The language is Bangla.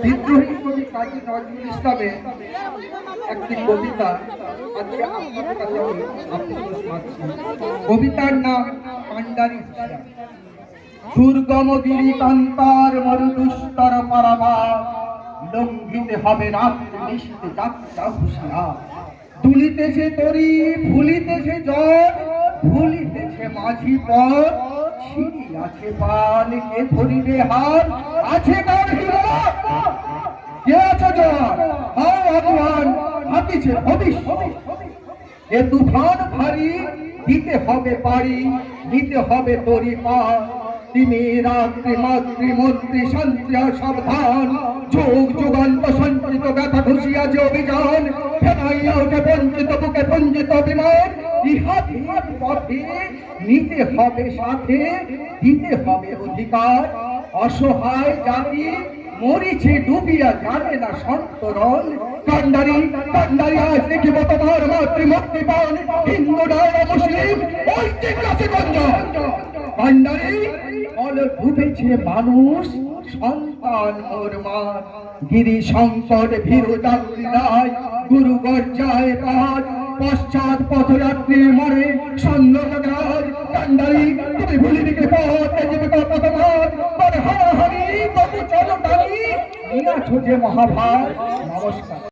বিদ্রোহী কবি কাজী নজরুল ইসলামের একটি কবিতা আজকে আপনাদের কাছে আমি আবৃত্তি শোনাচ্ছি। কবিতার নাম কান্ডারি। দুর্গম গিরি কান্তার মরুদুস্তর পারাবার, লঙ্ঘিতে হবে রাত্রি নিশীতে যাত্রা হুঁশিয়ার। দুলিতেছে তরি, ভুলিতেছে জল, ভুলিতেছে মাঝি পথ, ছিড়ি আছে পাল, কে ধরিবে হাত, আছে কার হিম্মত, কে আছে জল, হাও আগুয়ান, হাতিছে ভবিষ্যৎ। এ তুফান ভারী, দিতে হবে পারি, দিতে হবে তরি পার। তিনি রাত্রি মাতৃ মন্ত্রী শান্তি সাবধান, যুগ যুগান্ত সঞ্চিত ব্যথা ঘুষিয়াছে অভিযান। ফেরাইয়া ওঠে বঞ্চিত বুকে বঞ্চিত বিমান, ইহার পথে নিতে হবে সাথে, দিতে হবে অধিকার। অসহায় জাতি মরিছে ডুবিয়া, জানে না সন্তরণ। কান্ডারি কান্ডারি আজ দেখিব তোমার মাতৃ মুক্তি পান, হিন্দু নয় মুসলিম ঐক্যের কাছে গঞ্জন। কান্ডারি বলে ডুবেছে মানুষ, সন্তান ওর মান। গিরি সংকট ভীরু যাত্রী নাই, গুরু গর্জায় পাঠ, পশ্চাৎ পথযাত্রী মরে সন্ন্যরাজ। কান্ডারি তুমি ভুলিবি কে পথ, জীবিকা পথমার, হারাহারি তবু চলো টানি, নিয়াছো যে মহাভার। নমস্কার।